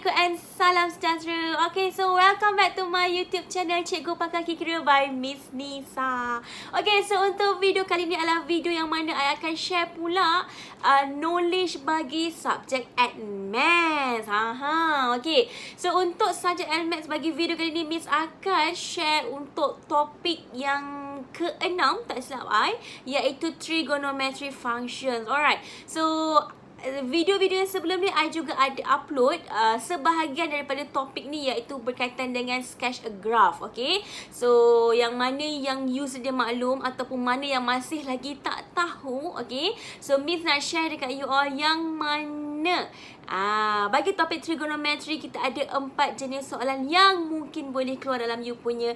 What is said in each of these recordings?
Assalamualaikum and salam sejahtera. Okay, so welcome back to my YouTube channel Cikgu Pakar Kikira by Miss Nisa. Okay, so untuk video kali ni adalah video yang mana I akan share pula knowledge bagi subjek Maths. Okay. So untuk subjek Maths bagi video kali ni, Miss akan share untuk topik yang ke-6, tak silap I, iaitu trigonometry functions. Alright. So video-video yang sebelum ni I juga ada upload sebahagian daripada topik ni, iaitu berkaitan dengan sketch a graph. Okay, so yang mana yang you sedia maklum ataupun mana yang masih lagi tak tahu, okay, so Miss nak share dekat you all yang mana bagi topik trigonometry kita ada 4 jenis soalan yang mungkin boleh keluar dalam you punya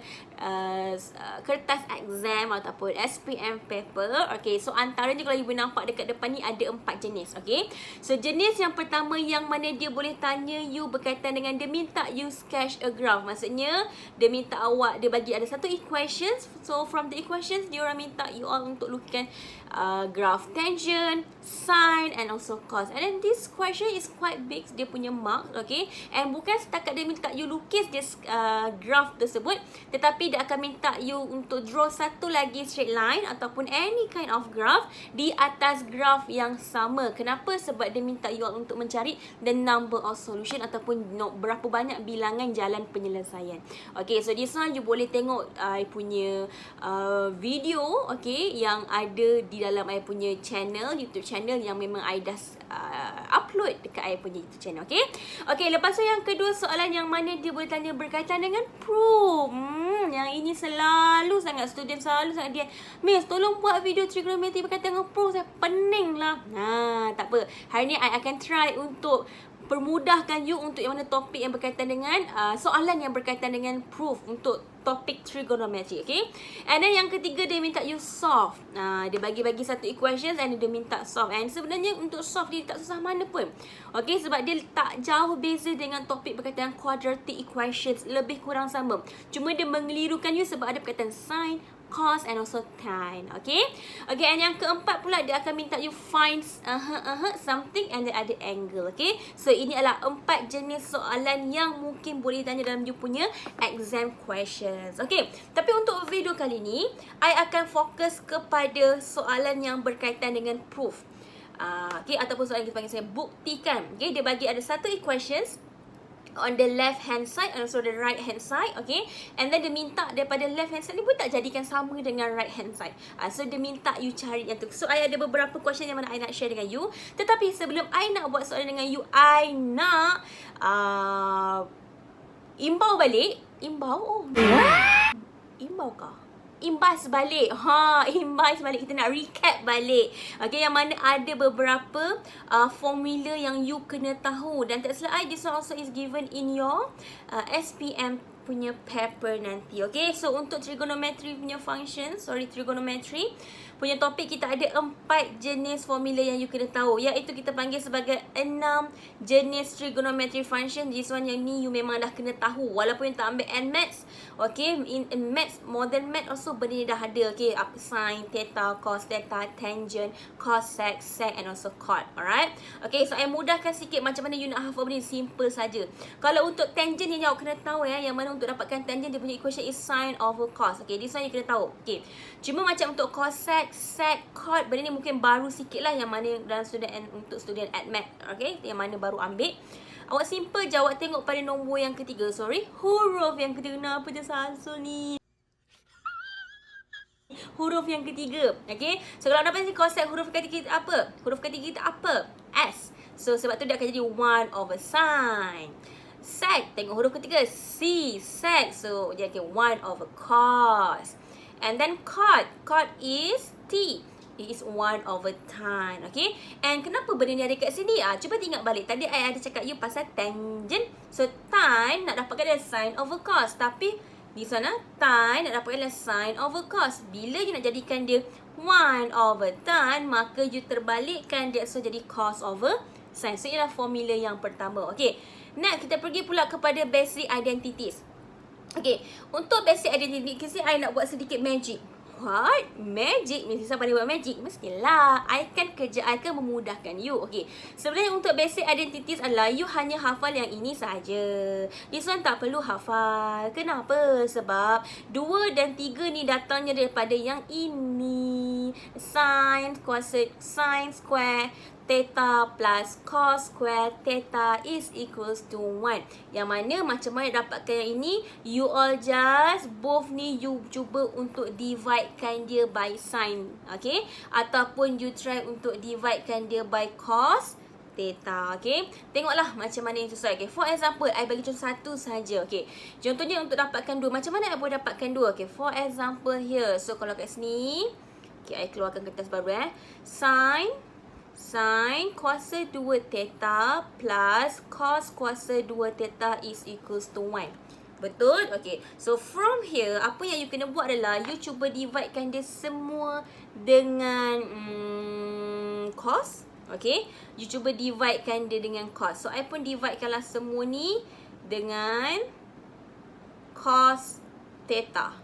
kertas exam ataupun SPM paper. Okay, so antaranya kalau you boleh nampak dekat depan ni ada 4 jenis. Okay, so jenis yang pertama yang mana dia boleh tanya you berkaitan dengan dia minta you sketch a graph. Maksudnya dia minta awak, dia bagi ada satu equations. So from the equations dia orang minta you all untuk lukiskan graph tangent, sine and also cos. And then this question is quite big, dia punya mark. Okay, and bukan setakat dia minta you lukis this graph tersebut, tetapi dia akan minta you untuk draw satu lagi straight line ataupun any kind of graph di atas graph yang sama. Kenapa? Sebab dia minta you all untuk mencari the number of solution ataupun berapa banyak bilangan jalan penyelesaian. Okay, so this one you boleh tengok I punya video, okay, yang ada di dalam I punya channel, YouTube channel yang memang I dah upload dekat I punya YouTube channel. Okay, okay, lepas tu yang kedua soalan yang mana dia boleh tanya berkaitan dengan proof. Yang ini selalu sangat student selalu sangat dia, Miss tolong buat video trigonometry berkaitan dengan proof, saya pening lah. Tak apa, hari ni I akan try untuk permudahkan you untuk yang mana topik yang berkaitan dengan soalan yang berkaitan dengan proof untuk topik trigonometry. Okay, and then yang ketiga dia minta you solve. Dia bagi satu equations and dia minta solve. And sebenarnya untuk solve dia tak susah mana pun. Okay, sebab dia tak jauh beza dengan topik berkaitan quadratic equations, lebih kurang sama. Cuma dia mengelirukan you sebab ada berkaitan sine, cos and also tan. Okay, okay, and yang keempat pula dia akan minta you find something and then ada angle. Okay, so ini adalah 4 jenis soalan yang mungkin boleh tanya dalam you punya exam questions. Okay, tapi untuk video kali ni I akan fokus kepada soalan yang berkaitan dengan proof. Okay, ataupun soalan kita panggil saya buktikan. Okay, dia bagi ada satu equations on the left hand side and also the right hand side. Okay, and then dia minta daripada left hand side ni pun tak jadikan sama dengan right hand side. So dia minta you cari yang tu. So I ada beberapa question yang mana I nak share dengan you. Tetapi sebelum I nak buat soalan dengan you, I nak imbau balik. Imbau kah? Imbas balik. Imbas balik. Kita nak recap balik. Okay, yang mana ada beberapa formula yang you kena tahu. Dan tak silap I, this one also is given in your SPM punya paper nanti. Okay, so untuk trigonometry punya function, trigonometry punya topik kita ada 4 jenis formula yang you kena tahu, iaitu kita panggil sebagai 6 jenis trigonometry function. This one yang ni you memang dah kena tahu walaupun you tak ambil Maths. Okay, in Maths, modern Maths also benda ni dah ada. Okay, apa sin, theta, cos, theta, tangent, cosec, sec and also cot. Alright, okay, so I mudahkan sikit macam mana you nak hafal benda ni, simple saja. Kalau untuk tangent yang awak kena tahu yang mana untuk dapatkan tangent dia punya equation is sin over cos. Okay, this one you kena tahu. Okay, cuma macam untuk cosec, sec, cot, benda ni mungkin baru sikit lah yang mana dalam untuk student Maths. Okay, yang mana baru ambil. Awak simple je, awak tengok pada nombor yang ketiga. Huruf yang ketiga. Kenapa dia sasul ni? Huruf yang ketiga. Okay, so kalau dapat cosec, huruf ketiga kita apa? Huruf ketiga kita apa? S. So sebab tu dia akan jadi 1 over sin. Sec, tengok huruf ketiga C, sec. So dia akan 1 over cos. And then cot is T. It is 1 over tan. Okay, and kenapa benda ni ada kat sini? Cuba ingat balik. Tadi I ada cakap you pasal tangent. So tan nak dapatkan adalah sin over cos. Tapi di sana tan nak dapatkan adalah sin over cos. Bila you nak jadikan dia 1 over tan, maka you terbalikkan dia, so jadi cos over sin. So ialah formula yang pertama. Okay, next kita pergi pula kepada basic identities. Okay, untuk basic identity, I nak buat sedikit magic. buat magic. Miss Nisa pandai buat magic? Mestilah. I kan kerja I kan memudahkan you. Okay. Sebenarnya untuk basic identities adalah you hanya hafal yang ini saja. This one tak perlu hafal. Kenapa? Sebab 2 dan 3 ni datangnya daripada yang ini. Sin square theta plus cos square theta is equals to 1. Yang mana macam mana dapatkan yang ini? You all just both ni you cuba untuk dividekan dia by sin. Okay? Ataupun you try untuk dividekan dia by cos theta. Okay? Tengoklah macam mana yang susah. Okay? For example, I bagi contoh satu saja. Okay? Contohnya untuk dapatkan 2. Macam mana I boleh dapatkan 2? Okay? For example here. So kalau kat sini. Okay, I keluarkan kertas baru Sin kuasa 2 theta plus cos kuasa 2 theta is equals to 1. Betul? Okay. So, from here, apa yang you kena buat adalah you cuba dividekan dia semua dengan cos. Okay. You cuba dividekan dia dengan cos. So, I pun dividekanlah semua ni dengan cos theta.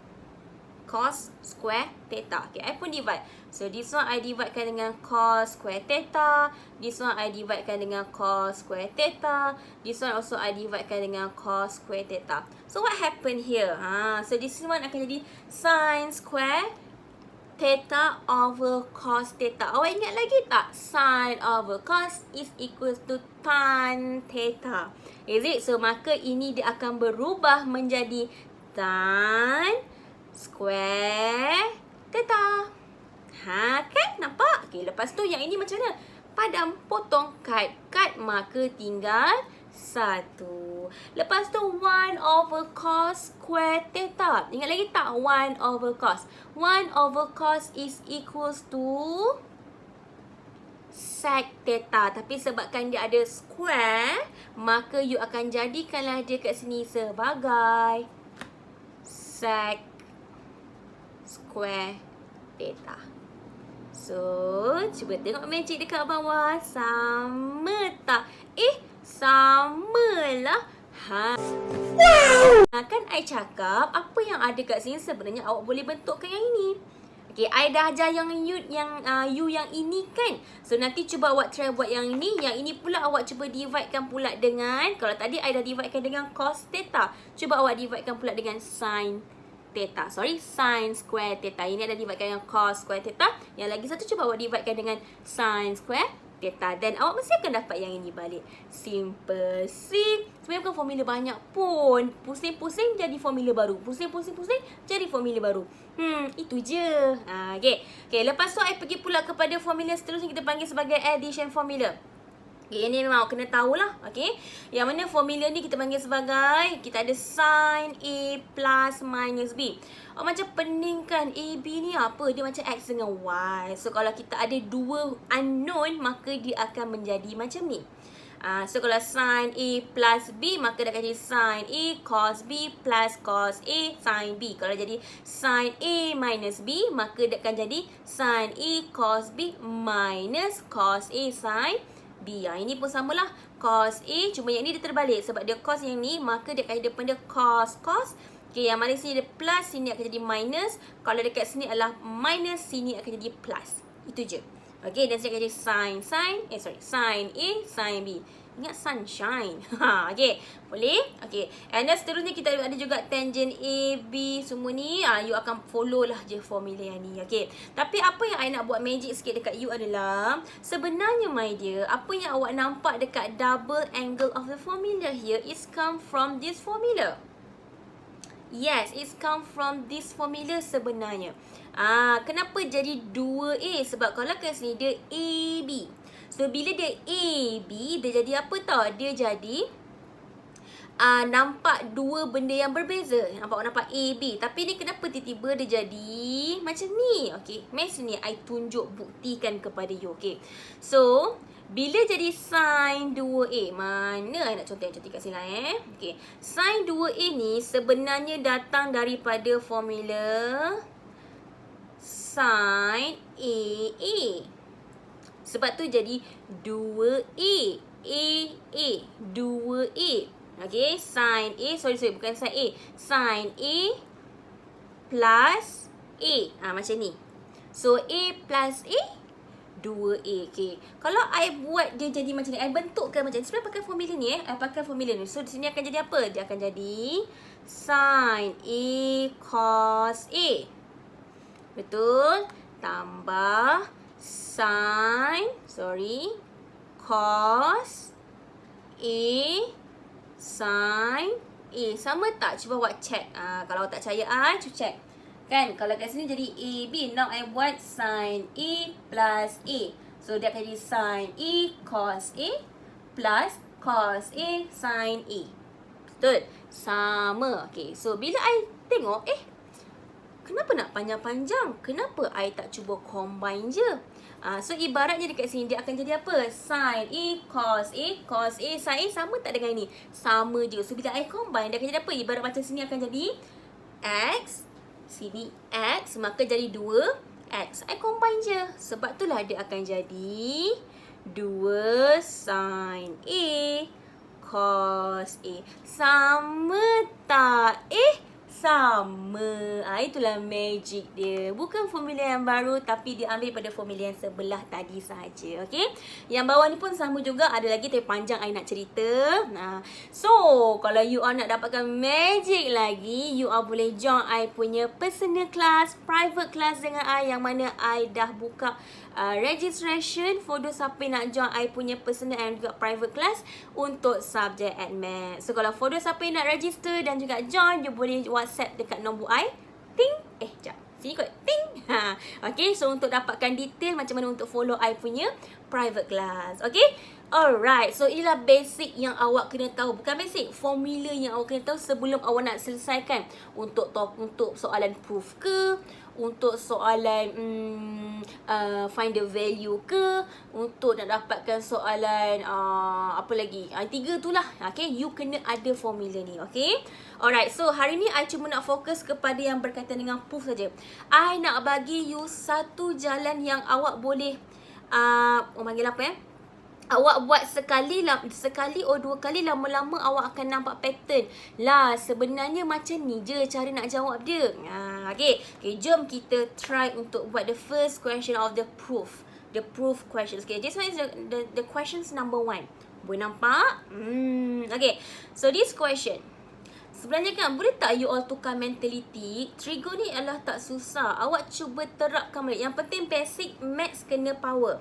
Cos square theta. Okay, I pun divide. So, this one I dividekan dengan cos square theta. This one I dividekan dengan cos square theta. This one also I dividekan dengan cos square theta. So, what happened here? So, this one akan jadi sin square theta over cos theta. Awak ingat lagi tak? Sin over cos is equals to tan theta. Is it? So, maka ini dia akan berubah menjadi tan square theta. Kan? Nampak? Okay, lepas tu yang ini macam mana? Padam, potong, cut, maka tinggal 1. Lepas tu 1 over cos square theta. Ingat lagi tak 1 over cos? 1 over cos is equals to sec theta. Tapi sebabkan dia ada square, maka you akan jadikanlah dia kat sini sebagai sec square theta. So, cuba tengok magic dekat bawah. Sama tak? Samalah. Kan I cakap apa yang ada kat sini sebenarnya awak boleh bentukkan yang ini. Okay, I dah ajar yang you yang ini kan. So, nanti cuba awak try buat yang ini. Yang ini pula awak cuba dividekan pula dengan, kalau tadi I dah dividekan dengan cos theta. Cuba awak dividekan pula dengan sin theta. Sin square theta. Ini ada dividekan dengan cos square theta. Yang lagi satu cuba awak dividekan dengan sin square theta. Dan awak mesti akan dapat yang ini balik. Simple. Sebenarnya bukan formula banyak pun. Pusing-pusing jadi formula baru. Pusing-pusing jadi formula baru. Itu je. Okay, lepas tu I pergi pula kepada formula seterusnya kita panggil sebagai addition formula. Okay, ini memang awak kena tahulah. Okay. Yang mana formula ni kita panggil sebagai, kita ada sin A plus minus B. Awak macam pening kan, A, B ni apa? Dia macam X dengan Y. So, kalau kita ada 2 unknown, maka dia akan menjadi macam ni. So, kalau sin A plus B, maka dia akan jadi sin A cos B plus cos A sin B. Kalau jadi sin A minus B, maka dia akan jadi sin A cos B minus cos A sin B. Ini pun samalah. Cos A, cuma yang ni dia terbalik. Sebab dia cos yang ni, maka dia akan jadi depan dia cos. Okay, yang mana sini dia plus, sini akan jadi minus. Kalau dekat sini adalah minus, sini akan jadi plus. Itu je. Okay, dan sini akan jadi sin A, sin B. Ingat sunshine. Okay, boleh? Okay, and then seterusnya kita ada juga tangent A, B, semua ni. You akan follow lah je formula yang ni. Okay, tapi apa yang I nak buat magic sikit dekat you adalah, sebenarnya my dear, apa yang awak nampak dekat double angle of the formula here is come from this formula. Yes, it's come from this formula sebenarnya. Kenapa jadi 2A? Sebab kalau kat sini dia AB. So, bila dia AB, dia jadi apa tau? Dia jadi nampak 2 benda yang berbeza. Nampak AB. Tapi ni kenapa tiba-tiba dia jadi macam ni? Okay, mari sini I tunjuk, buktikan kepada you. Okay, so bila jadi sin 2A, mana I nak contoh yang cantik kat sini lah Okay, sin 2A ni sebenarnya datang daripada formula sin AA. Sebab tu jadi 2A. 2A. Okay, sin A. Sorry, bukan sin A. Sin A plus A. Macam ni. So, A plus A, 2A. Okay. Kalau I buat dia jadi macam ni, I bentukkan macam ni. Sebenarnya pakai formula ni I pakai formula ni. So, di sini akan jadi apa? Dia akan jadi sin A cos A. Betul? Tambah sin, cos A sin A. Sama tak? Cuba buat check. Kalau tak percaya I, cuba check. Kan? Kalau kat sini jadi AB. Now I buat sin A plus A. So, dia akan jadi sin A cos A plus cos A sin A. Betul? Sama. Okay. So, bila I tengok, kenapa nak panjang-panjang? Kenapa I tak cuba combine je? So, ibaratnya dekat sini, dia akan jadi apa? Sin A cos A sin A sama tak dengan ini? Sama je. So, bila I combine, dia akan jadi apa? Ibarat macam sini akan jadi X. Sini X, maka jadi 2X. I combine je. Sebab itulah dia akan jadi 2 sin A cos A. Sama tak? Sama. Itulah magic dia. Bukan formula yang baru, tapi dia ambil pada formula yang sebelah tadi saja. Okay? Yang bawah ni pun sama juga. Ada lagi tapi panjang I nak cerita. So, kalau you all nak dapatkan magic lagi, you all boleh join I punya personal class, private class dengan I, yang mana I dah buka registration for those siapa yang nak join I punya personal and juga private class untuk subjek Admat. So, kalau for those siapa yang nak register dan juga join, you boleh WhatsApp dekat nombor I. Ting. Sekejap. Sini kot. Ting. Okay, so untuk dapatkan detail macam mana untuk follow I punya private class. Okay. Alright. So, inilah basic yang awak kena tahu. Bukan basic. Formula yang awak kena tahu sebelum awak nak selesaikan. Untuk soalan proof ke? Untuk soalan find the value ke? Untuk nak dapatkan soalan apa lagi? 3 tu lah. Okay, you kena ada formula ni. Okay. Alright, so hari ni I cuma nak fokus kepada yang berkaitan dengan proof saja. I nak bagi you satu jalan yang awak boleh panggil apa awak buat sekali atau 2 kali, lama-lama awak akan nampak pattern. Lah, sebenarnya macam ni je cara nak jawab dia. Okay, jom kita try untuk buat the first question of the proof. The proof questions. Okay, this one is the questions number 1. Boleh nampak? Okay, so this question. Sebenarnya kan, boleh tak you all tukar mentality? Trigo ni adalah tak susah. Awak cuba terapkan balik. Yang penting basic maths kena power.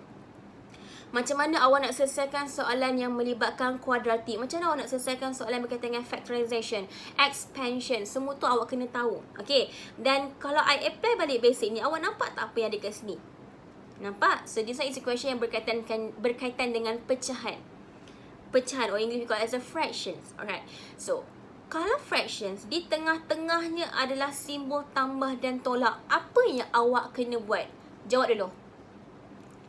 Macam mana awak nak selesaikan soalan yang melibatkan kuadratik? Macam mana awak nak selesaikan soalan berkaitan dengan factorization, expansion? Semua tu awak kena tahu. Okay. Dan kalau I apply balik basic ni, awak nampak tak apa yang ada kat sini? Nampak? So, this one is a question yang berkaitan dengan pecahan. Pecahan, or English we call it as a fractions. Alright. So, kalau fractions, di tengah-tengahnya adalah simbol tambah dan tolak. Apa yang awak kena buat? Jawab dulu.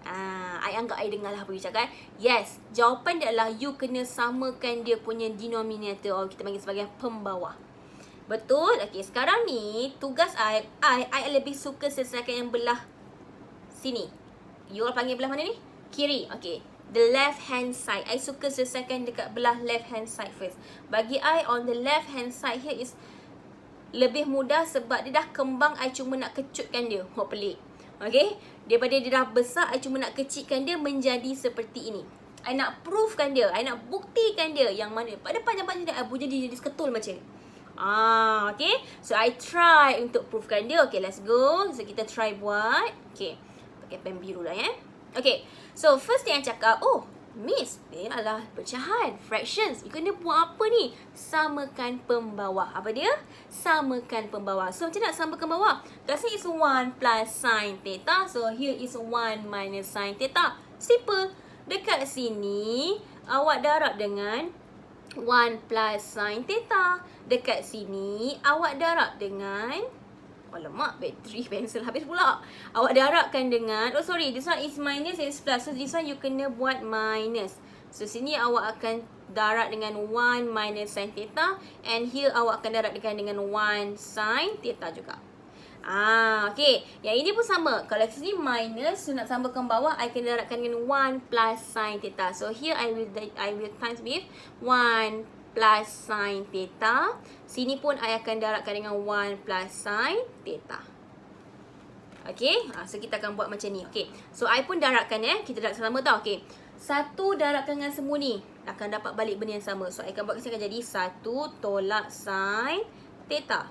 I anggap I dengar lah apa you cakap. Yes, jawapan dia adalah you kena samakan dia punya denominator, or kita panggil sebagai pembawah. Betul? Okay, sekarang ni tugas I lebih suka selesaikan yang belah sini. You all panggil belah mana ni? Kiri. Okay, the left hand side. I suka selesaikan dekat belah left hand side first. Bagi I, on the left hand side here is lebih mudah sebab dia dah kembang. I cuma nak kecutkan dia. Pelik. Okay, daripada dia dah besar, I cuma nak kecilkan dia menjadi seperti ini. I nak proofkan dia, I nak buktikan dia. Yang mana pada panjang-panjang dia, I boleh jadi seketul macam ni. Okay, so I try untuk proofkan dia. Okay, let's go. So, kita try buat. Okay, pakai pen biru lah Okay, so first thing I cakap, Miss, dia adalah pecahan, fractions. You kena buat apa ni? Samakan pembawah. Apa dia? Samakan pembawah. So, macam nak samakan bawah? Kat sini is 1 plus sin theta. So, here is 1 minus sin theta. Simple. Dekat sini, awak darab dengan 1 plus sin theta. Dekat sini, awak darab dengan... Alamak, bateri pensel habis pula. Awak darabkan dengan... this one is minus, this is plus. So, this one you kena buat minus. So, sini awak akan darab dengan 1 minus sin theta. And here awak akan darabkan dengan 1 sin theta juga. Okay. Yang ini pun sama. Kalau sini minus, so nak sambungkan bawah, I akan darabkan dengan 1 plus sin theta. So, here I will times with 1 plus sin theta. Sini pun I akan darabkan dengan 1 plus sin theta. Okay, so kita akan buat macam ni. Okay, so I pun darabkan kita darab sama tau. Okay, 1 darabkan dengan semua ni akan dapat balik benda yang sama. So I akan buat akan jadi 1 tolak sin theta.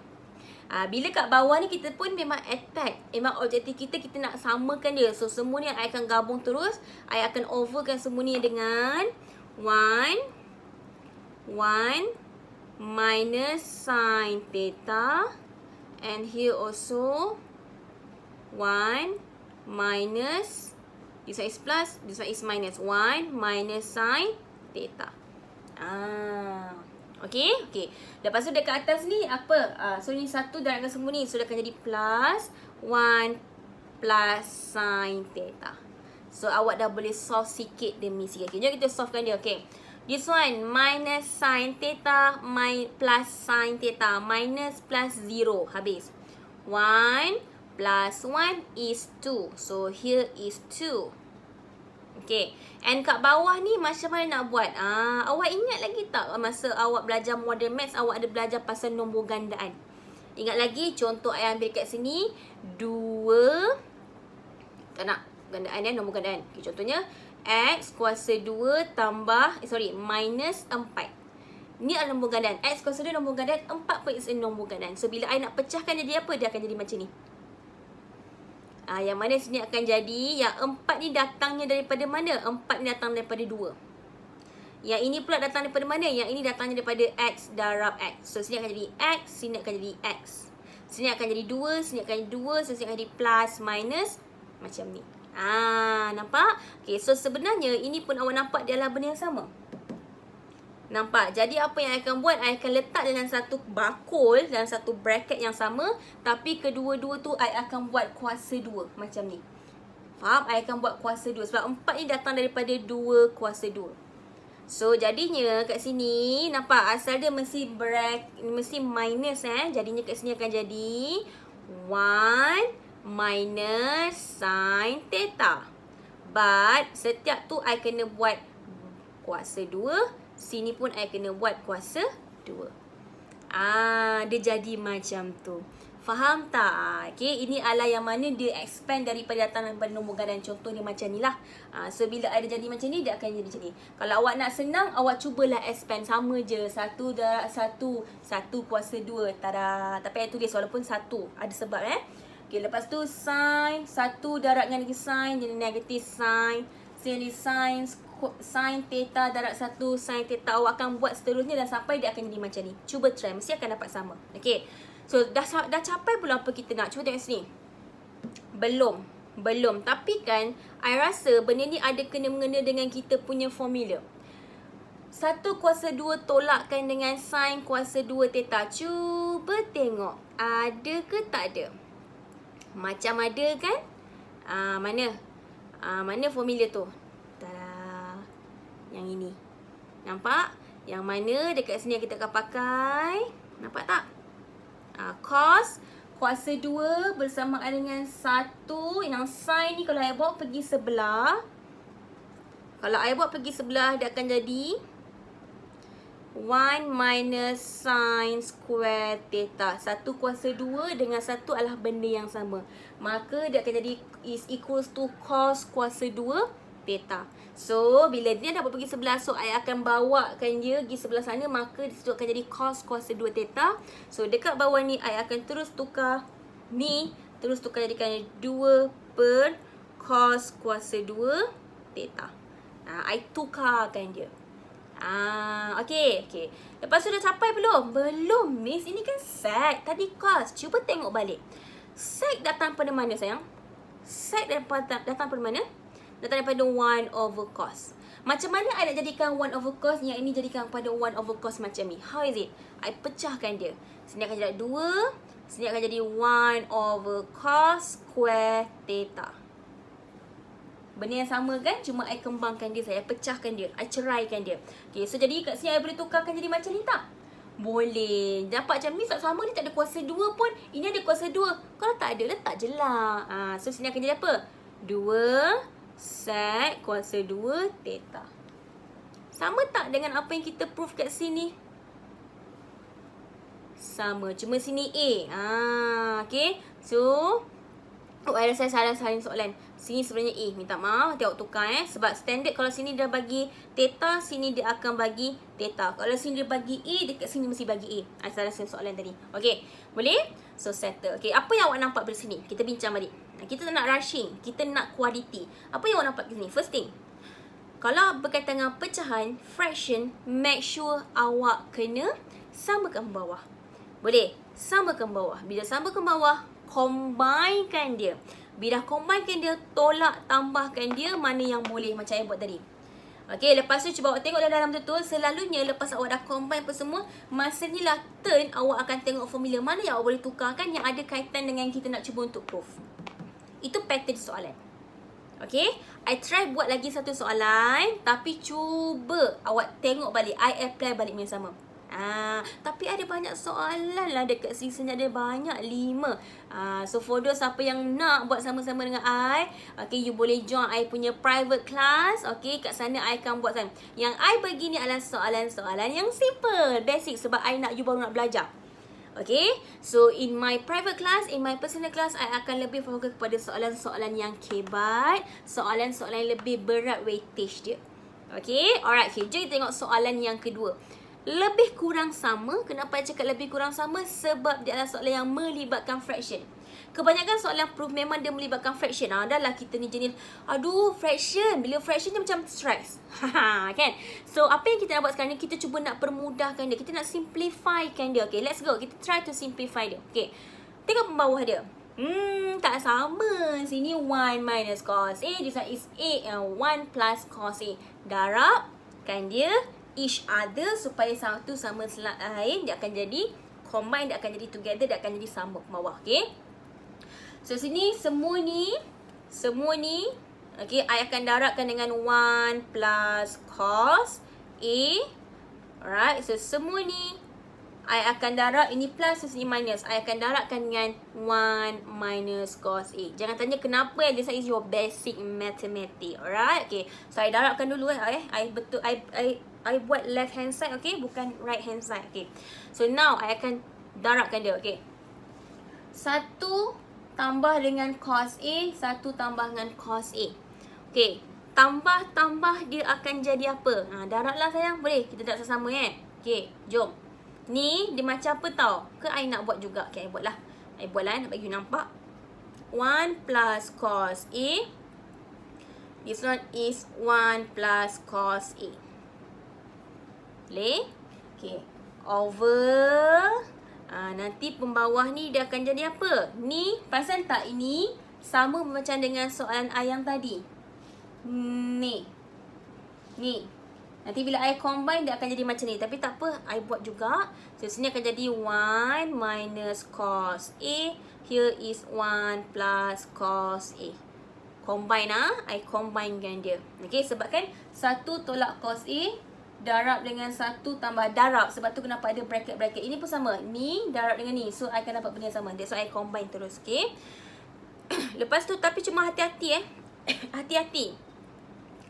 Bila kat bawah ni kita pun memang attack. Memang objektif kita nak samakan dia. So semua ni I akan gabung terus. I akan overkan semua ni dengan 1 minus sin theta. And here also 1 minus, this one is plus, this one is minus. 1 minus sin theta. Okay. Lepas tu dekat atas ni apa? So ni 1 darabkan semua ni. So dia akan jadi plus 1 plus sin theta. So awak dah boleh solve sikit demi sikit. Okay, jom kita solvekan dia. Okay, this one minus sin theta plus sin theta. Minus plus 0. Habis 1 plus 1 is 2. So here is 2. Okay, and kat bawah ni macam mana nak buat? Awak ingat lagi tak masa awak belajar modern maths, awak ada belajar pasal nombor gandaan? Ingat lagi contoh I ambil kat sini 2. Tak nak gandaan nombor gandaan. Okay, contohnya x kuasa 2 tambah minus 4. Ni adalah nombor gandaan. X kuasa 2 nombor gandaan, 4 pun is a nombor gandaan. So bila I nak pecahkan jadi apa? Dia akan jadi macam ni. Yang mana sini akan jadi, yang 4 ni datangnya daripada mana? 4 ni datang daripada 2. Yang ini pula datang daripada mana? Yang ini datangnya daripada x darab x. So sini akan jadi x, sini akan jadi x. Sini akan jadi 2, sini akan jadi 2. So sini akan jadi plus, minus. Macam ni. Nampak? Okay, so sebenarnya ini pun awak nampak dia adalah benda yang sama. Nampak? Jadi apa yang I akan buat, I akan letak dalam satu bakul, dalam satu bracket yang sama. Tapi kedua-dua tu I akan buat kuasa 2. Macam ni. Faham? I akan buat kuasa 2. Sebab 4 ni datang daripada 2 kuasa 2. So jadinya kat sini, nampak? Asal dia mesti minus. Jadinya kat sini akan jadi 1 minus sin theta. But setiap tu I kena buat kuasa 2. Sini pun I kena buat kuasa 2. Dia jadi macam tu. Faham tak? Okay, ini adalah yang mana dia expand daripada datang daripada nombor gandaan. Contoh dia macam ni lah. So bila ada jadi macam ni, dia akan jadi macam ni. Kalau awak nak senang, awak cubalah expand. Sama je. 1 darab 1. 1 kuasa 2. Tada. Tapi I tulis walaupun 1. Ada sebab Okay, lepas tu sin. 1 darab dengan lagi sin. Jadi negatif sin. Jadi sin theta darab 1 sin theta. Awak akan buat seterusnya dan sampai dia akan jadi macam ni. Cuba try, mesti akan dapat sama. Okay, so dah capai belum apa kita nak? Cuba tengok sini. Belum. Tapi kan I rasa benda ni ada kena-mengena dengan kita punya formula. 1 kuasa 2 tolakkan dengan sin kuasa 2 theta. Cuba tengok ada ke tak ada? Macam ada kan? Mana formula tu? Yang ini. Nampak? Yang mana dekat sini kita akan pakai. Nampak tak? Cos kuasa 2 bersamaan dengan 1. Yang sin ni kalau I bawa pergi sebelah. Kalau I bawa pergi sebelah, dia akan jadi 1 minus sin square theta. 1 kuasa 2 dengan 1 adalah benda yang sama. Maka dia akan jadi is equals to cos kuasa 2 theta. So bila dia dapat pergi sebelah, so I akan bawakan dia pergi sebelah sana. Maka di situ akan jadi cos kuasa 2 theta. So dekat bawah ni I akan terus tukar ni. Terus tukar jadikan 2 per cos kuasa 2 theta. I tukarkan dia. Okay. Lepas tu dah capai belum? Belum, miss. Ini kan sec. Tadi cos. Cuba tengok balik. Sec datang pada mana, sayang? Sec datang pada mana? Datang daripada 1 over cos. Macam mana I nak jadikan 1 over cos? Yang ini jadikan pada 1 over cos macam ni. How is it? I pecahkan dia. Sini akan jadi 2. Sini akan jadi 1 over cos square theta. Benda yang sama kan? Cuma I kembangkan dia, saya pecahkan dia, I ceraikan dia. Okay, so jadi kat sini I boleh tukarkan jadi macam ni tak? Boleh. Dapat macam ni, sama ni tak ada kuasa 2 pun. Ini ada kuasa 2. Kalau tak ada, letak je lah. So sini akan jadi apa? 2 sec kuasa 2 theta. Sama tak dengan apa yang kita proof kat sini? Sama. Cuma sini A. Okay. So I rasa salah salin soalan. Sini sebenarnya A. Minta maaf, tengok tukar sebab standard kalau sini dia bagi theta, sini dia akan bagi theta. Kalau sini dia bagi A, dekat sini mesti bagi A. Salah salin soalan tadi. Okay, boleh? So settle. Okay, apa yang awak nampak dari sini? Kita bincang balik. Kita tak nak rushing, kita nak quality. Apa yang awak nampak di sini? First thing, kalau berkaitan dengan pecahan, fraction, make sure awak kena samakan bawah. Boleh? Samakan bawah. Bila samakan bawah, combinekan dia. Bila combinekan dia, tolak, tambahkan dia mana yang boleh macam yang buat tadi. Okay, lepas tu cuba awak tengok dalam betul. Selalunya lepas awak dah combine apa semua, masa ni lah turn awak akan tengok formula mana yang awak boleh tukarkan yang ada kaitan dengan kita nak cuba untuk proof. Itu pattern soalan. Okay, I try buat lagi satu soalan, tapi cuba awak tengok balik, I apply balik yang sama. Tapi ada banyak soalan lah dekat sini, ada banyak 5. So for those siapa yang nak buat sama-sama dengan I, okay, you boleh join I punya private class. Okay, kat sana I akan buat sana. Yang I bagi ni adalah soalan-soalan yang simple, basic, sebab I nak you baru nak belajar. Okay, so in my private class, in my personal class, I akan lebih fokus kepada soalan-soalan yang kebat, soalan-soalan yang lebih berat weightage dia. Okay, alright, okay, jom kita tengok soalan yang kedua. Lebih kurang sama. Kenapa saya cakap lebih kurang sama? Sebab dia adalah soalan yang melibatkan fraction. Kebanyakan soalan proof memang dia melibatkan fraction. Dah lah kita ni jenis, aduh, fraction. Bila fraction dia macam stress. Kan? So, apa yang kita nak buat sekarang ni, kita cuba nak permudahkan dia. Kita nak simplifykan dia. Okay, let's go. Kita try to simplify dia. Okay, tengok bawah dia. Tak sama. Sini 1 minus cos A. This one is A and 1 plus cos A. Darabkan dia each other supaya satu sama lain, dia akan jadi combine, dia akan jadi together, dia akan jadi sama ke bawah. Okay, so sini semua ni okay, I akan darabkan dengan 1 plus cos A. Alright, so semua ni I akan darab, ini plus, so sini minus. I akan darabkan dengan 1 minus cos A. Jangan tanya kenapa, this is your basic mathematics. Alright, okay, so I darabkan dulu I buat left hand side, okay, bukan right hand side. Okay, so now I akan darabkan dia. Okay, 1 tambah dengan cos A, 1 tambah dengan cos A. Okay, tambah dia akan jadi apa? Darablah sayang, boleh? Kita darab sama Okay, jom. Ni dia macam apa tau? Ke I nak buat juga? Okay, I buat lah. Nak bagi you nampak. 1 plus cos A. This one is 1 plus cos A. Boleh? Okay, over. Nanti pembawah ni dia akan jadi apa? Ni, perasan tak ini sama macam dengan soalan I yang tadi. Ni. Nanti bila I combine dia akan jadi macam ni. Tapi tak apa, I buat juga. So sini akan jadi 1 minus cos A. Here is 1 plus cos A. Combine I combine dengan dia. Okay, sebab kan 1 tolak cos A, darab dengan 1 tambah darab. Sebab tu kenapa ada bracket-bracket. Ini pun sama. Ni darab dengan ni. So, I akan dapat benda yang sama. That's why I combine terus. Okay. Lepas tu, tapi cuma hati-hati hati-hati.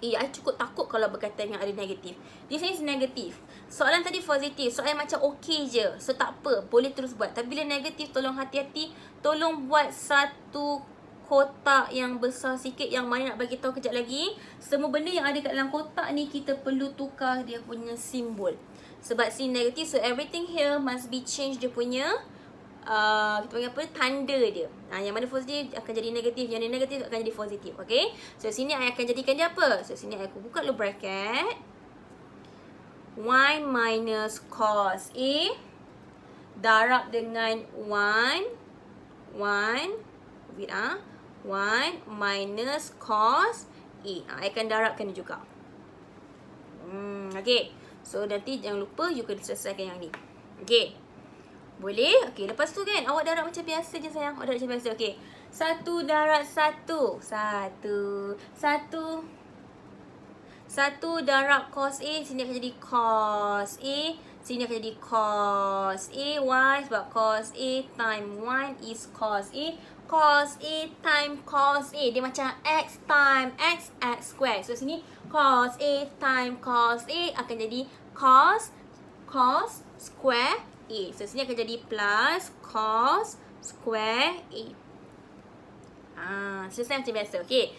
I cukup takut kalau berkaitan yang ada negatif. This is negatif. Soalan tadi positif. Soalan macam okay je. So, tak apa. Boleh terus buat. Tapi bila negatif, tolong hati-hati. Tolong buat satu kotak yang besar sikit, yang mana nak bagi tahu kejap lagi. Semua benda yang ada kat dalam kotak ni kita perlu tukar dia punya simbol. Sebab sini negatif, so everything here must be change dia punya kita panggil apa? Tanda dia. Yang mana positif akan jadi negatif, yang negatif akan jadi positif. Okay, so sini I akan jadikan dia apa? So sini I akan buka dulu bracket. 1 minus cos A darab dengan 1 minus cos A. I akan darabkan juga. Okay, so nanti jangan lupa you kena selesaikan yang ni. Okay, boleh? Okay, lepas tu kan awak darab macam biasa je sayang. Awak darab macam biasa. Okay, 1 darab 1 darab cos A. Sini akan jadi cos A. Sini akan jadi cos A. Why? Sebab cos A time 1 is cos A. Cos A time cos A. Dia macam X time X square. So sini cos A time cos A akan jadi cos square A. So sini akan jadi plus cos square A. Selesai macam biasa. Okay.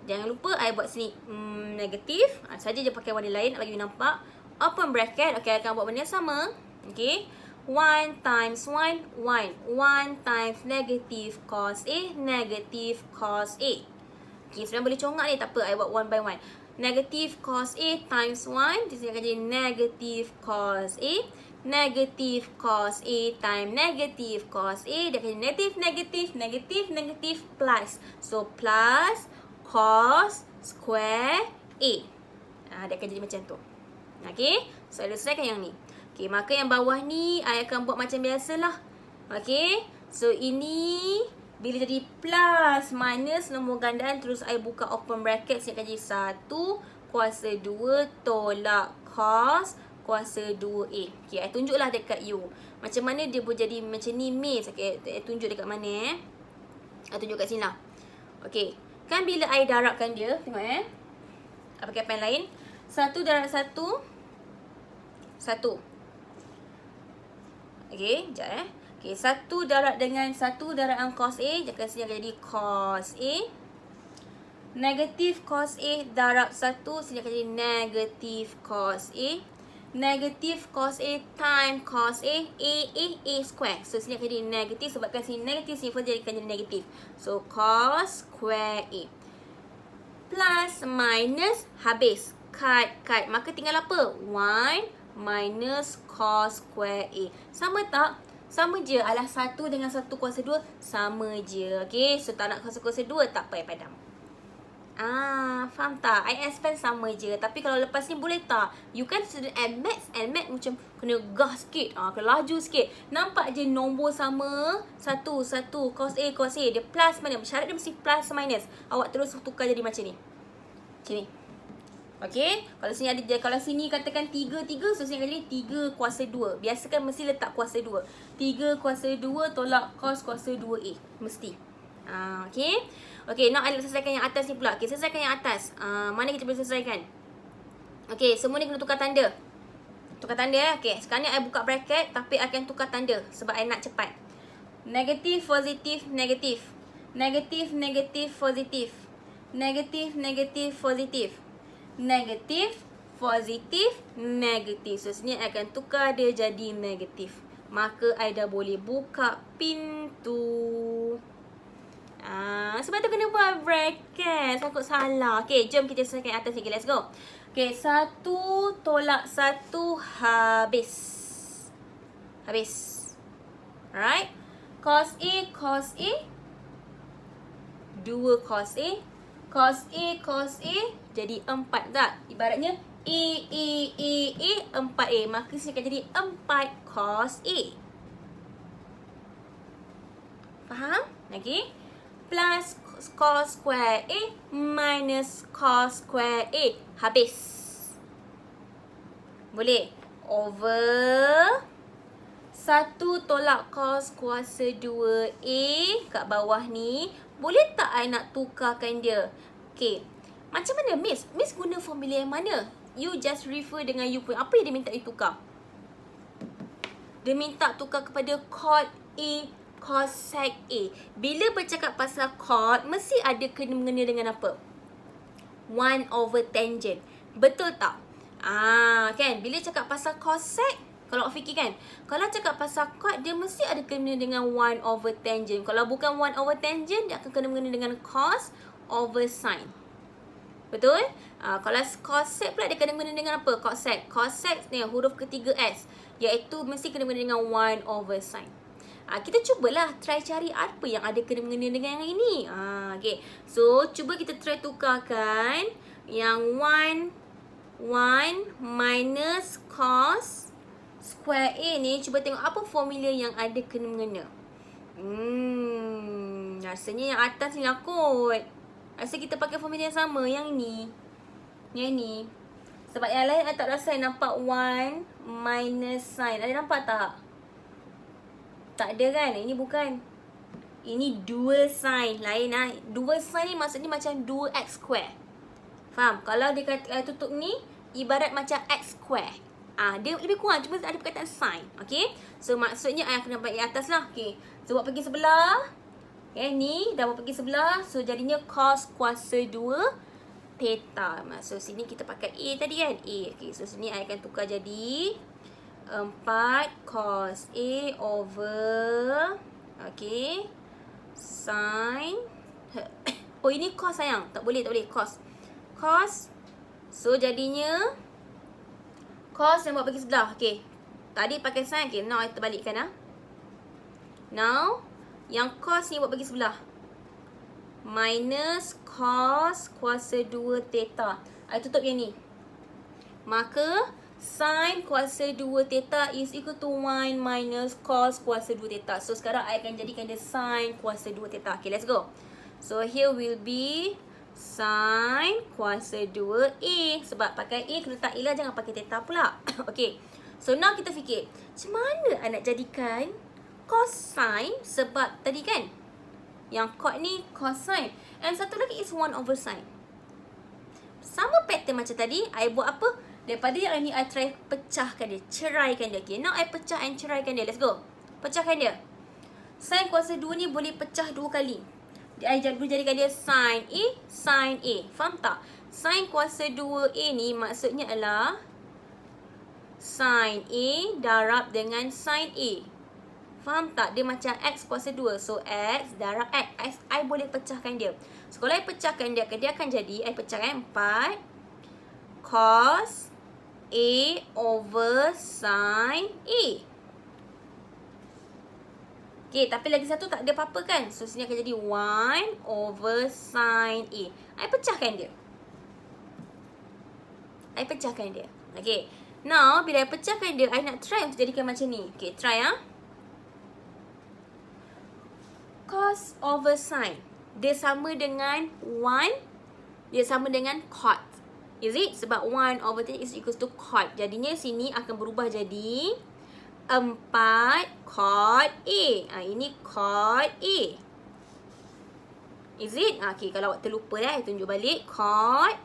Jangan lupa I buat sini negatif. Saja je pakai warna lain bagi you nampak. Open bracket. Okay, I akan buat benda yang sama. Okay. 1 times 1, 1. 1 times negative cos A, negative cos A. Okay, sebenarnya boleh congak ni. Tak apa, I buat 1 by 1. Negative cos A times 1. Di sini akan jadi negative cos A. Negative cos A times negative cos A. Dia akan jadi negative, negative, negative, negative, plus. So, plus cos square A. Dia akan jadi macam tu. Okay, so I selesaikan yang ni. Okay, maka yang bawah ni I akan buat macam biasalah. Okay, so ini bila jadi plus minus nombor gandaan, terus I buka open bracket, saya akan jadi 1 kuasa 2 tolak cos kuasa 2A. Okay, I tunjuklah dekat you macam mana dia boleh jadi macam ni, miss. Okay, I tunjuk dekat mana I tunjuk kat sini lah. Okay, kan bila I darabkan dia, tengok I pakai pen lain. 1 darab 1, 1. Okay, sekejap Okay, 1 darab dengan 1 darab cos A. Jangan sini akan jadi cos A. Negatif cos A darab 1. Sini akan jadi negatif cos A. Negatif cos A times cos A. A square. So, sini akan jadi negatif. Sebabkan sini negatif, sini pun akan jadi negatif. So, cos square A. Plus minus habis. Cut. Maka tinggal apa? 1 minus cos square A. Sama tak? Sama je. Alah 1 dengan 1 kuasa 2 sama je. Okay, so tak nak kuasa 2 tak payah padam. Faham tak? I expand sama je. Tapi kalau lepas ni boleh tak? You kan student and maths macam kena gas sikit. Kena laju sikit. Nampak je nombor sama. 1 cos A. Dia plus mana? Syarat dia mesti plus minus. Awak terus tukar jadi macam ni. Macam ni. Okay, kalau sini katakan 3, so sini kali 3 kuasa 2. Biasakan mesti letak kuasa 2. 3 kuasa 2 tolak cos kuasa 2A. Mesti. Okay. Okay, now I nak selesaikan yang atas ni pula. Okay, selesaikan yang atas. Mana kita boleh selesaikan? Okay, semua ni kena tukar tanda. Tukar tanda Okay, sekarang ni I buka bracket, tapi I akan tukar tanda sebab I nak cepat. Negatif, positif, negatif. Negatif, negatif, positif. Negatif, negatif, positif. Negatif, positif, negatif. So, sini I akan tukar dia jadi negatif. Maka, I dah boleh buka pintu. Sebab tu kena buat bracket. Takut salah. Okay, jom kita selesaikan atas sikit. Let's go. Okay, 1 tolak 1 habis. Habis. Alright. Cos A, 2 cos A. Cos A jadi 4 tak? Ibaratnya A 4A. Maka saya akan jadi 4 cos A. Faham? Okay. Plus cos square A minus cos square A. Habis. Boleh? Over 1 tolak cos kuasa 2A kat bawah ni. Boleh tak I nak tukarkan dia? Okay. Macam mana Miss? Miss guna formula yang mana? You just refer dengan you punya. Apa yang dia minta you tukar? Dia minta tukar kepada cot A, cosec A. Bila bercakap pasal cot, mesti ada kena-mengena dengan apa? 1 over tangent. Betul tak? Kan? Bila cakap pasal cosec, kalau awak fikir kan, kalau cakap pasal cot, dia mesti ada kena dengan 1 over tangent. Kalau bukan 1 over tangent, dia akan kena-mengena dengan cos over sin. Betul? Kalau cosec pula, dia kena-mengena dengan apa? Cosec. Cosec ni huruf ketiga S, iaitu mesti kena-mengena dengan 1 over sin. Kita cubalah try cari apa yang ada kena-mengena dengan yang ini. Okay. So, cuba kita try tukarkan yang 1 minus cos square A ni. Cuba tengok apa formula yang ada kena-mengena. Rasanya yang atas ni lah kot. Rasa kita pakai formula yang sama. Yang ni. Yang ni. Sebab yang lain I tak rasa I nampak 1 minus sin. Ada nampak tak? Tak ada kan? Ini bukan. Ini 2 sin. Lain lah. 2 sin ni maksudnya macam 2x square. Faham? Kalau dia kata tutup ni, ibarat macam x square. Dia lebih kurang. Cuma ada perkataan sin. Okay? So, maksudnya I akan nampak yang atas lah. Okay. So, buat pergi sebelah. Okay, ni dah pergi sebelah. So, jadinya cos kuasa 2 theta. So, sini kita pakai A tadi kan? A. Okay, so sini I akan tukar jadi 4 cos A over, okay, sin. Oh, ini cos sayang. Tak boleh. Cos. So, jadinya cos yang buat bagi sebelah. Okay. Tadi pakai sin. Okay, now I terbalikkan lah. Now, yang cos ni buat bagi sebelah. Minus cos kuasa 2 theta. I tutup yang ni. Maka, sin kuasa 2 theta is equal to 1 minus cos kuasa 2 theta. So, sekarang I akan jadikan dia sin kuasa 2 theta. Okay, let's go. So, here will be sin kuasa 2A. Sebab pakai A, kena letak A lah. Jangan pakai theta pula. Okay. So, now kita fikir. Macam mana I nak jadikan cosine? Sebab tadi kan, yang cot ni cosine. And satu lagi is 1 over sin. Sama pattern macam tadi. I buat apa? Daripada yang ni, I try pecahkan dia. Ceraikan dia. Okay. Now, I pecah and ceraikan dia. Let's go. Pecahkan dia. Sin kuasa 2 ni boleh pecah 2 kali. I jadikan dia sin A, sin A. Faham tak? Sin kuasa 2A ni maksudnya adalah sin A darab dengan sin A. Faham tak? Dia macam X kuasa 2. So, X darab X. I boleh pecahkan dia. So, kalau I pecahkan dia akan jadi, I pecahkan 4 cos A over sin A. Okay, tapi lagi satu tak ada apa-apa kan? So, sini akan jadi 1 over sin A. I pecahkan dia. Okay. Now, bila I pecahkan dia, I nak try untuk jadikan macam ni. Okay, try ah. Cos over sin. Dia sama dengan 1. Dia sama dengan cot. Is it? Sebab 1 over 3 is equals to cot. Jadinya sini akan berubah jadi 4 cot A. Ini cot A. Is it? Okay, kalau awak terlupa I tunjuk balik. Cot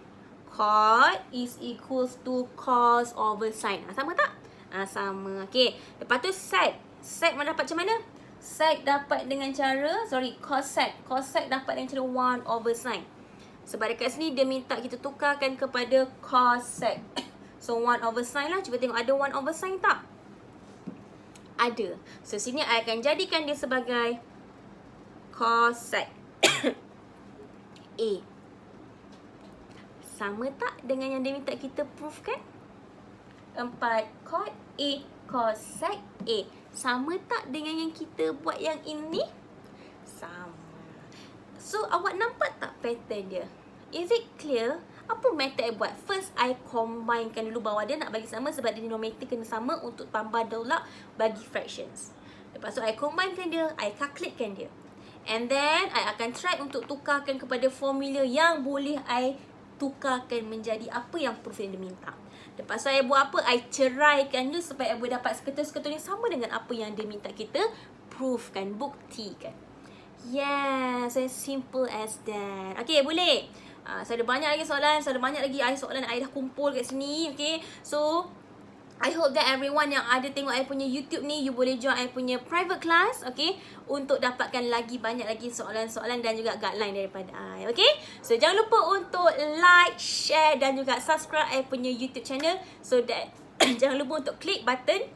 is equals to cos over sin. Sama tak? Sama. Okay. Lepas tu sec. Sec dapat macam mana? Sec dapat dengan cara, cosec. Cosec dapat dengan cara 1 over sin. Sebab dekat sini dia minta kita tukarkan kepada cosec. So 1 over sin lah. Cuba tengok ada 1 over sin tak? Ada. So, sini I akan jadikan dia sebagai cosec A. Sama tak dengan yang dia minta kita prove kan? 4 cot A cosec A. Sama tak dengan yang kita buat yang ini? Sama. So, awak nampak tak pattern dia? Is it clear? Apa method I buat? First, I combinekan dulu bawah dia nak bagi sama sebab denominator kena sama untuk tambah tolak bagi fractions. Lepas tu, I combinekan dia, I calculatekan dia. And then, I akan try untuk tukarkan kepada formula yang boleh I tukarkan menjadi apa yang proof yang dia minta. Lepas tu, I buat apa? I ceraikan dia supaya I boleh dapat seketul-seketul yang sama dengan apa yang dia minta kita proofkan, buktikan. Yes, as simple as that. Okay, boleh? So, ada banyak lagi soalan. So, ada banyak lagi soalan I dah kumpul kat sini. Okay. So, I hope that everyone yang ada tengok I punya YouTube ni, you boleh join I punya private class. Okay. Untuk dapatkan lagi banyak lagi soalan-soalan dan juga guideline daripada I. Okay. So, jangan lupa untuk like, share dan juga subscribe I punya YouTube channel. So that jangan lupa untuk klik button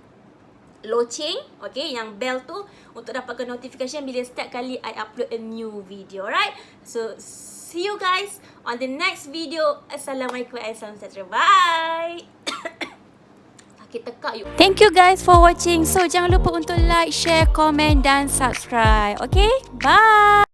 loceng, okay, yang bell tu untuk dapatkan notification bila setiap kali I upload a new video. Alright. So, see you guys on the next video. Assalamualaikum warahmatullahi wabarakatuh. Bye. Sakit tekak yuk. Thank you guys for watching. So, jangan lupa untuk like, share, comment dan subscribe. Okay. Bye.